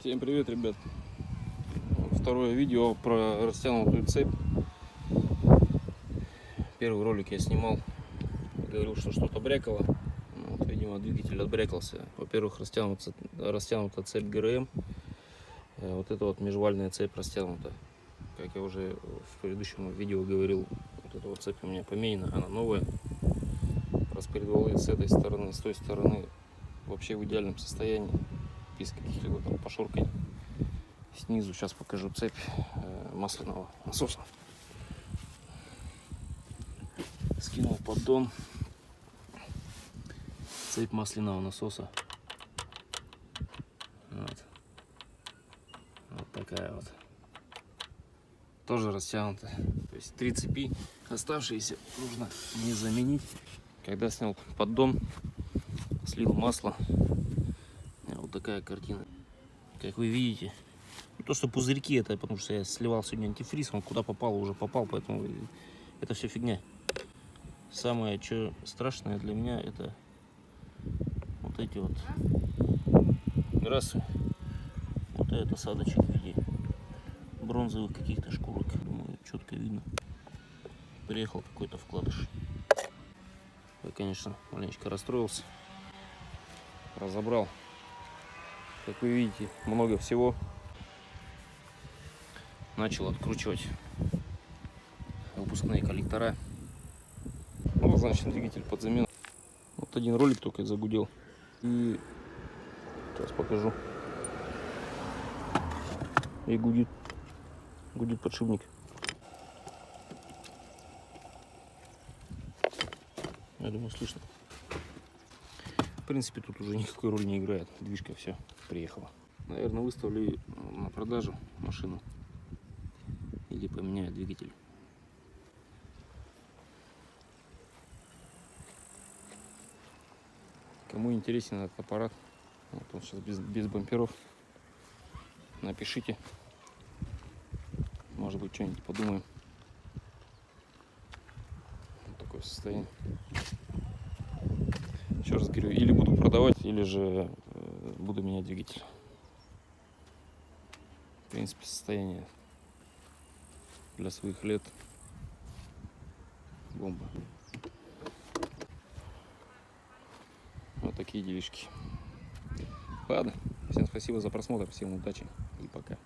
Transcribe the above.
Всем привет, ребят! Второе видео про растянутую цепь. Первый ролик я снимал, говорил, что что-то брякало. Вот, видимо, двигатель отбрякался. Во-первых, растянута цепь ГРМ. Вот эта вот межвальная цепь растянута. Как я уже в предыдущем видео говорил, вот эта вот цепь у меня поменена, она новая. Распредвалы с этой стороны, с той стороны вообще в идеальном состоянии, без каких-либо там пошурканий. Снизу сейчас покажу цепь масляного насоса. Скинул поддон. Цепь масляного насоса. Вот такая вот. Тоже растянута. То есть 3 цепи оставшиеся нужно не заменить. Когда снял поддон, слил масло. Вот такая картина. Как вы видите. То, что пузырьки, это потому что я сливал сегодня антифриз, он куда попал, уже попал, поэтому это все фигня. Самое что страшное для меня, это вот эти вот грассы. Вот этот осадочек в виде бронзовых каких-то шкурок. Думаю, четко видно. Приехал какой-то вкладыш. Я, конечно, маленечко расстроился. Разобрал. Как вы видите, много всего. Начал откручивать выпускные коллектора. Ну, значит, двигатель под замену. Вот один ролик только загудел. И сейчас покажу. И гудит подшипник. Я думаю, слышно. В принципе, тут уже никакой роли не играет. Движка все приехала. Наверное, выставлю на продажу машину. Или поменяю двигатель. Кому интересен этот аппарат, вот он сейчас без бамперов, напишите. Может быть, что-нибудь подумаем. Вот такое состояние. Еще раз говорю, или буду продавать, или же буду менять двигатель. В принципе, состояние для своих лет бомба. Вот такие делишки. Ладно, всем спасибо за просмотр, всем удачи и пока.